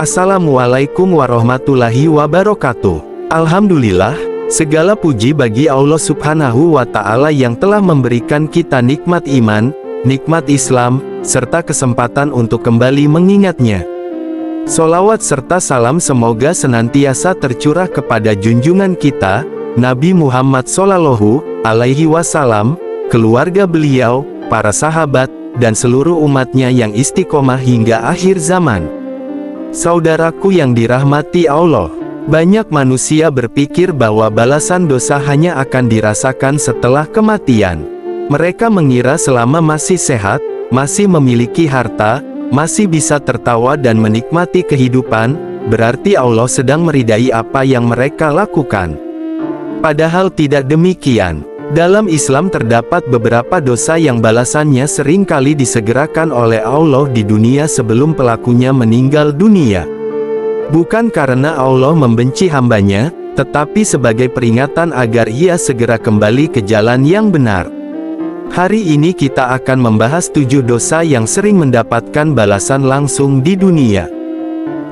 Assalamualaikum warahmatullahi wabarakatuh. Alhamdulillah, segala puji bagi Allah Subhanahu wa Ta'ala yang telah memberikan kita nikmat iman, nikmat Islam, serta kesempatan untuk kembali mengingatnya. Sholawat serta salam semoga senantiasa tercurah kepada junjungan kita, Nabi Muhammad Shallallahu Alaihi Wasallam, keluarga beliau, para sahabat, dan seluruh umatnya yang istiqomah hingga akhir zaman. Saudaraku yang dirahmati Allah, banyak manusia berpikir bahwa balasan dosa hanya akan dirasakan setelah kematian. Mereka mengira selama masih sehat, masih memiliki harta, masih bisa tertawa dan menikmati kehidupan, berarti Allah sedang meridai apa yang mereka lakukan. Padahal tidak demikian. Dalam Islam terdapat beberapa dosa yang balasannya seringkali disegerakan oleh Allah di dunia sebelum pelakunya meninggal dunia. Bukan karena Allah membenci hambanya, tetapi sebagai peringatan agar ia segera kembali ke jalan yang benar. Hari ini kita akan membahas 7 dosa yang sering mendapatkan balasan langsung di dunia.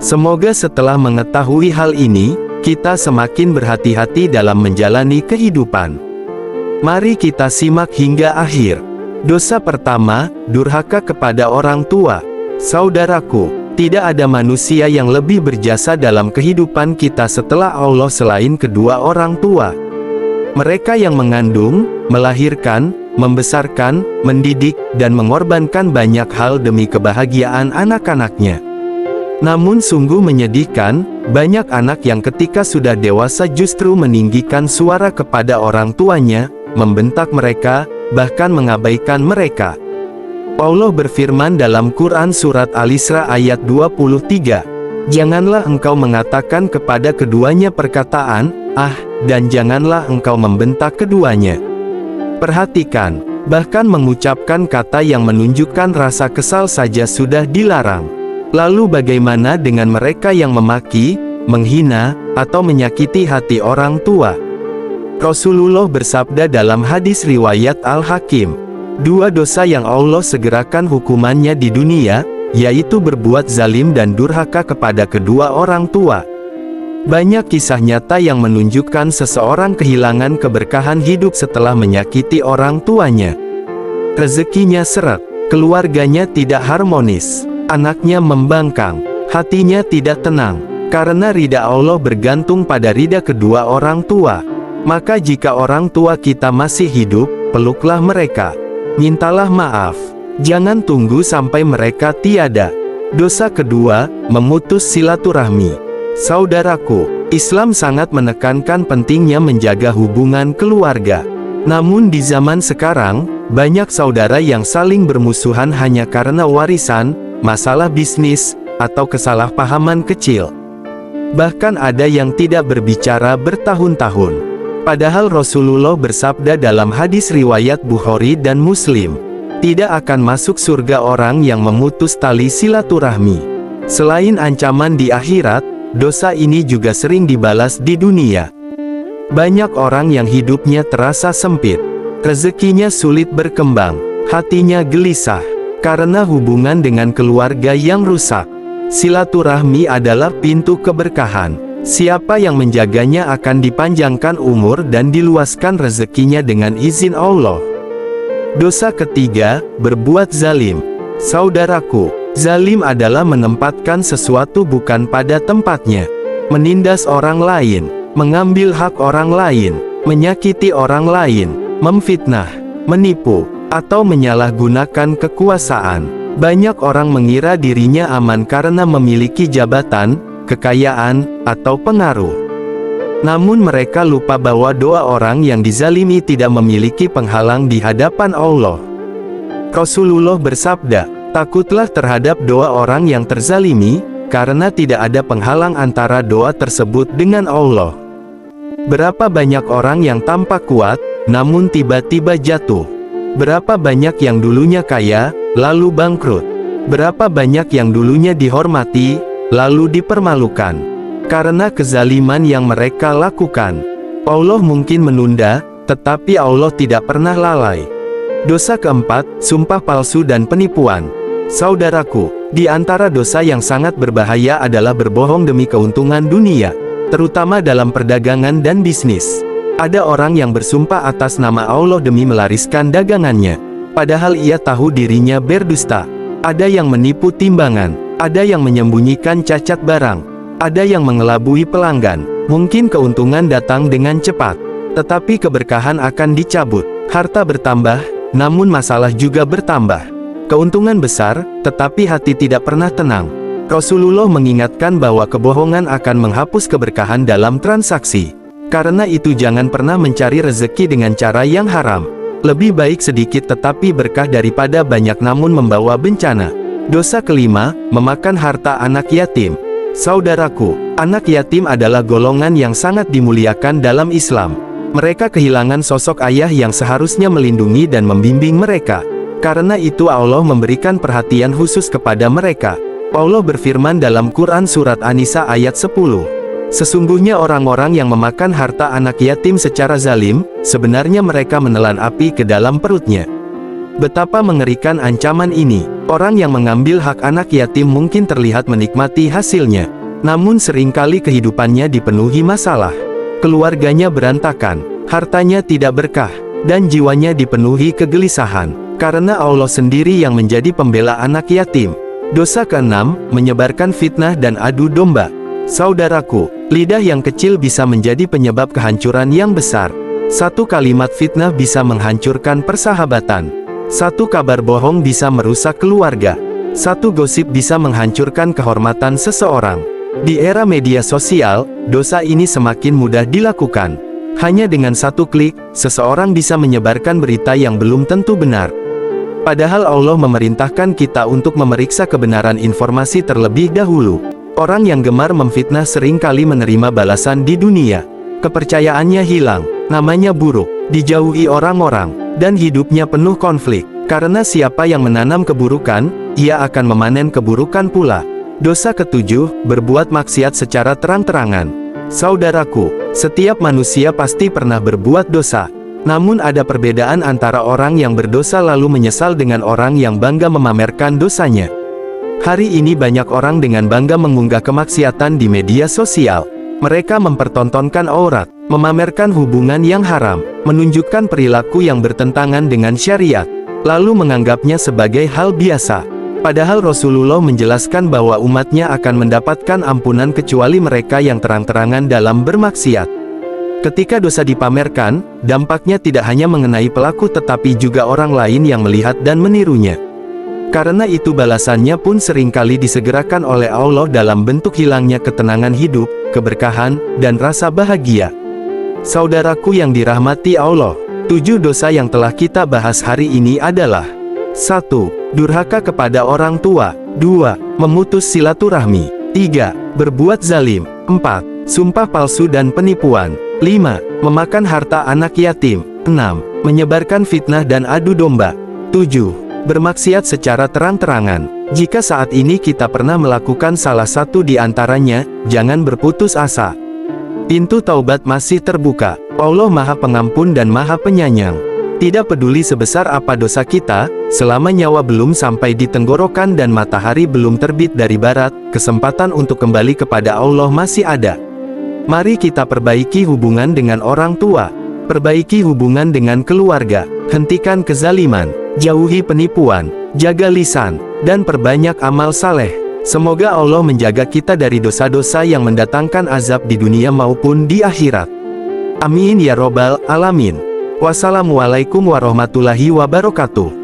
Semoga setelah mengetahui hal ini, kita semakin berhati-hati dalam menjalani kehidupan. Mari kita simak hingga akhir. Dosa pertama, durhaka kepada orang tua. Saudaraku, tidak ada manusia yang lebih berjasa dalam kehidupan kita setelah Allah selain kedua orang tua. Mereka yang mengandung, melahirkan, membesarkan, mendidik, dan mengorbankan banyak hal demi kebahagiaan anak-anaknya. Namun sungguh menyedihkan, banyak anak yang ketika sudah dewasa justru meninggikan suara kepada orang tuanya, membentak mereka, bahkan mengabaikan mereka. Allah berfirman dalam Quran Surat Al-Isra ayat 23, "Janganlah engkau mengatakan kepada keduanya perkataan, 'Ah,' dan janganlah engkau membentak keduanya." Perhatikan, bahkan mengucapkan kata yang menunjukkan rasa kesal saja sudah dilarang. Lalu bagaimana dengan mereka yang memaki, menghina, atau menyakiti hati orang tua? Rasulullah bersabda dalam hadis riwayat Al-Hakim, 2 dosa yang Allah segerakan hukumannya di dunia, yaitu berbuat zalim dan durhaka kepada kedua orang tua. Banyak kisah nyata yang menunjukkan seseorang kehilangan keberkahan hidup setelah menyakiti orang tuanya. Rezekinya seret, keluarganya tidak harmonis, anaknya membangkang, hatinya tidak tenang, karena ridha Allah bergantung pada ridha kedua orang tua. Maka jika orang tua kita masih hidup, peluklah mereka. Mintalah maaf. Jangan tunggu sampai mereka tiada. Dosa kedua, memutus silaturahmi. Saudaraku, Islam sangat menekankan pentingnya menjaga hubungan keluarga. Namun di zaman sekarang, banyak saudara yang saling bermusuhan hanya karena warisan, masalah bisnis, atau kesalahpahaman kecil. Bahkan ada yang tidak berbicara bertahun-tahun. Padahal Rasulullah bersabda dalam hadis riwayat Bukhari dan Muslim, tidak akan masuk surga orang yang memutus tali silaturahmi. Selain ancaman di akhirat, dosa ini juga sering dibalas di dunia. Banyak orang yang hidupnya terasa sempit, rezekinya sulit berkembang, hatinya gelisah, karena hubungan dengan keluarga yang rusak. Silaturahmi adalah pintu keberkahan. Siapa yang menjaganya akan dipanjangkan umur dan diluaskan rezekinya dengan izin Allah. Dosa ketiga, berbuat zalim. Saudaraku, zalim adalah menempatkan sesuatu bukan pada tempatnya, menindas orang lain, mengambil hak orang lain, menyakiti orang lain, memfitnah, menipu, atau menyalahgunakan kekuasaan. Banyak orang mengira dirinya aman karena memiliki jabatan, kekayaan, atau pengaruh. Namun mereka lupa bahwa doa orang yang dizalimi tidak memiliki penghalang di hadapan Allah. Rasulullah bersabda, "Takutlah terhadap doa orang yang terzalimi, karena tidak ada penghalang antara doa tersebut dengan Allah." Berapa banyak orang yang tampak kuat, namun tiba-tiba jatuh. Berapa banyak yang dulunya kaya, lalu bangkrut. Berapa banyak yang dulunya dihormati, lalu dipermalukan, karena kezaliman yang mereka lakukan. Allah mungkin menunda, tetapi Allah tidak pernah lalai. Dosa keempat, sumpah palsu dan penipuan. Saudaraku, Di antara dosa yang sangat berbahaya adalah berbohong demi keuntungan dunia, terutama dalam perdagangan dan bisnis. Ada orang yang bersumpah atas nama Allah demi melariskan dagangannya, padahal ia tahu dirinya berdusta. Ada yang menipu timbangan, ada yang menyembunyikan cacat barang, ada yang mengelabui pelanggan. Mungkin keuntungan datang dengan cepat, tetapi keberkahan akan dicabut. Harta bertambah, namun masalah juga bertambah. Keuntungan besar, tetapi hati tidak pernah tenang. Rasulullah mengingatkan bahwa kebohongan akan menghapus keberkahan dalam transaksi. Karena itu jangan pernah mencari rezeki dengan cara yang haram. Lebih baik sedikit tetapi berkah daripada banyak namun membawa bencana. Dosa kelima, memakan harta anak yatim. Saudaraku, anak yatim adalah golongan yang sangat dimuliakan dalam Islam. Mereka kehilangan sosok ayah yang seharusnya melindungi dan membimbing mereka. Karena itu Allah memberikan perhatian khusus kepada mereka. Allah berfirman dalam Quran Surat An-Nisa ayat 10. Sesungguhnya orang-orang yang memakan harta anak yatim secara zalim, sebenarnya mereka menelan api ke dalam perutnya. Betapa mengerikan ancaman ini. Orang yang mengambil hak anak yatim mungkin terlihat menikmati hasilnya, namun seringkali kehidupannya dipenuhi masalah. Keluarganya berantakan, hartanya tidak berkah, dan jiwanya dipenuhi kegelisahan. Karena Allah sendiri yang menjadi pembela anak yatim. Dosa keenam, menyebarkan fitnah dan adu domba. Saudaraku, lidah yang kecil bisa menjadi penyebab kehancuran yang besar. Satu kalimat fitnah bisa menghancurkan persahabatan. Satu kabar bohong bisa merusak keluarga. Satu gosip bisa menghancurkan kehormatan seseorang. Di era media sosial, dosa ini semakin mudah dilakukan. Hanya dengan satu klik, seseorang bisa menyebarkan berita yang belum tentu benar. Padahal Allah memerintahkan kita untuk memeriksa kebenaran informasi terlebih dahulu. Orang yang gemar memfitnah seringkali menerima balasan di dunia. Kepercayaannya hilang, namanya buruk, dijauhi orang-orang, dan hidupnya penuh konflik. Karena siapa yang menanam keburukan, ia akan memanen keburukan pula. Dosa ketujuh, berbuat maksiat secara terang-terangan. Saudaraku, setiap manusia pasti pernah berbuat dosa. Namun ada perbedaan antara orang yang berdosa lalu menyesal dengan orang yang bangga memamerkan dosanya. Hari ini banyak orang dengan bangga mengunggah kemaksiatan di media sosial. Mereka mempertontonkan aurat, memamerkan hubungan yang haram, menunjukkan perilaku yang bertentangan dengan syariat, lalu menganggapnya sebagai hal biasa. Padahal Rasulullah menjelaskan bahwa umatnya akan mendapatkan ampunan kecuali mereka yang terang-terangan dalam bermaksiat. Ketika dosa dipamerkan, dampaknya tidak hanya mengenai pelaku tetapi juga orang lain yang melihat dan menirunya. Karena itu balasannya pun seringkali disegerakan oleh Allah dalam bentuk hilangnya ketenangan hidup, keberkahan, dan rasa bahagia. Saudaraku yang dirahmati Allah, 7 dosa yang telah kita bahas hari ini adalah 1. Durhaka kepada orang tua. 2. Memutus silaturahmi. 3. Berbuat zalim. 4. Sumpah palsu dan penipuan. 5. Memakan harta anak yatim. 6. Menyebarkan fitnah dan adu domba. 7. Bermaksiat secara terang-terangan. Jika saat ini kita pernah melakukan salah satu di antaranya, jangan berputus asa. Pintu taubat masih terbuka. Allah Maha Pengampun dan Maha Penyayang. Tidak peduli sebesar apa dosa kita, selama nyawa belum sampai di tenggorokan dan matahari belum terbit dari barat, kesempatan untuk kembali kepada Allah masih ada. Mari kita perbaiki hubungan dengan orang tua, perbaiki hubungan dengan keluarga, hentikan kezaliman, jauhi penipuan, jaga lisan, dan perbanyak amal saleh. Semoga Allah menjaga kita dari dosa-dosa yang mendatangkan azab di dunia maupun di akhirat. Amin ya robbal alamin. Wassalamualaikum warahmatullahi wabarakatuh.